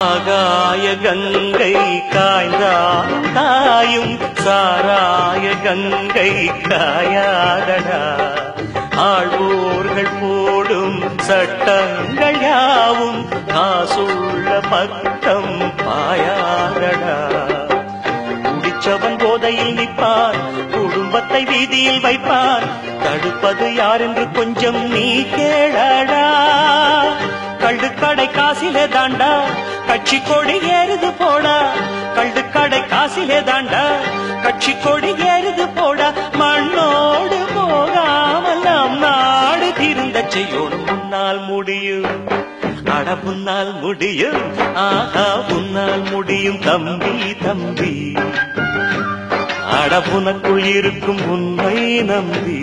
ஆகாய கங்கை காய்ந்தாலும் காயும் சாராய கங்கை காயாதடா. ஆழ்வோர்கள் போடும் சட்டங்கள் யாவும் காசுள்ள பக்கம் பாயாதடா. குடிச்சவன் போதையில் நிற்பான், குடும்பத்தை வீதியில் வைப்பான். தடுப்பது யார் என்று கொஞ்சம் நீ கேளடா. கள்ளுக்கடை காசிலே தாண்டா கட்சி கொடி ஏறுது போடா. கள்ளுக்கடை காசிலே தாண்டா கட்சி கொடி ஏறுது போடா. மண்ணோடு போகாமல் நாம் நாடு திருந்த செய்யோடும். முன்னால் முடியும், அட முன்னால் முடியும், ஆஹா முன்னால் முடியும் தம்பி தம்பி. அடப்புனக்குள் இருக்கும் உன்னை நம்பி.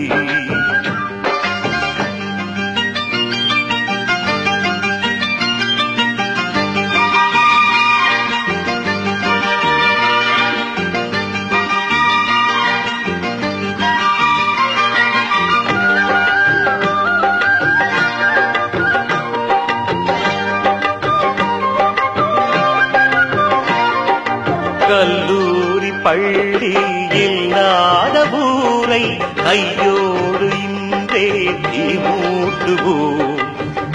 கல்லூரி பள்ளி இல்லாத ஊரை கையோடு இன்றே தீ மூட்டுவோம்.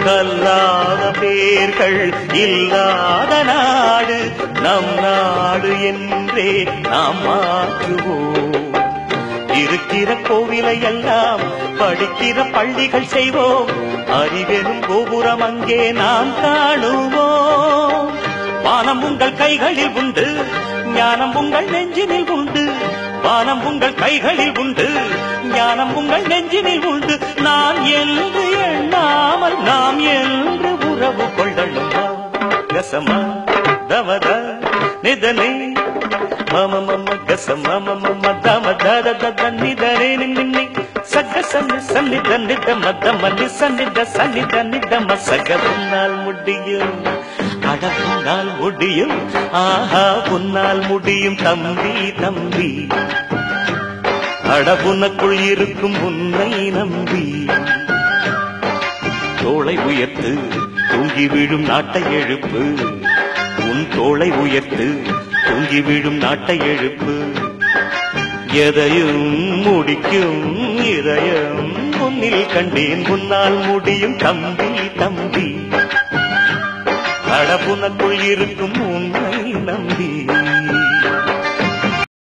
கல்லாத பேர்கள் இல்லாத நாடு நம் நாடு என்றே நாம் மாற்றுவோம். இருக்கிற கோவிலை எல்லாம் படிக்கிற பள்ளிகள் செய்வோம். அறிவெனும் கோபுரம் அங்கே நாம் காணுவோம். வானம் உங்கள் கைகளில் உண்டு, ஞானம் உங்கள் நெஞ்சினில் உண்டு. வானம் உங்கள் கைகளில் உண்டு, ஞானம் உங்கள் நெஞ்சினில் உண்டு. நான் என்று எண்ணாமல் நாம் என்று உறவு கொள்ளணும். கசமா தமத நிதனை மம மம கசம மம தமத தத நிதனே நின்னி சக சன்னி சன்னித நித மத மன்னி சன்னித சன்னித நித மசக. உன்னால் முடியும், அட உன்னால் முடியும், ஆஹா உன்னால் முடியும் தம்பி தம்பி. அடபுனக்குள் இருக்கும் உன்னை நம்பி. தோளை உயர்த்து தூங்கி விழும் நாட்டை எழுப்பு. உன் தோளை உயர்த்து தூங்கி விழும் நாட்டை எழுப்பு. எதையும் முடிக்கும் இதயம் உன்னில் கண்டேன். உன்னால் முடியும் தம்பி தம்பி. அடப்புனக்குள் இருக்கும் உன்னை நம்பி.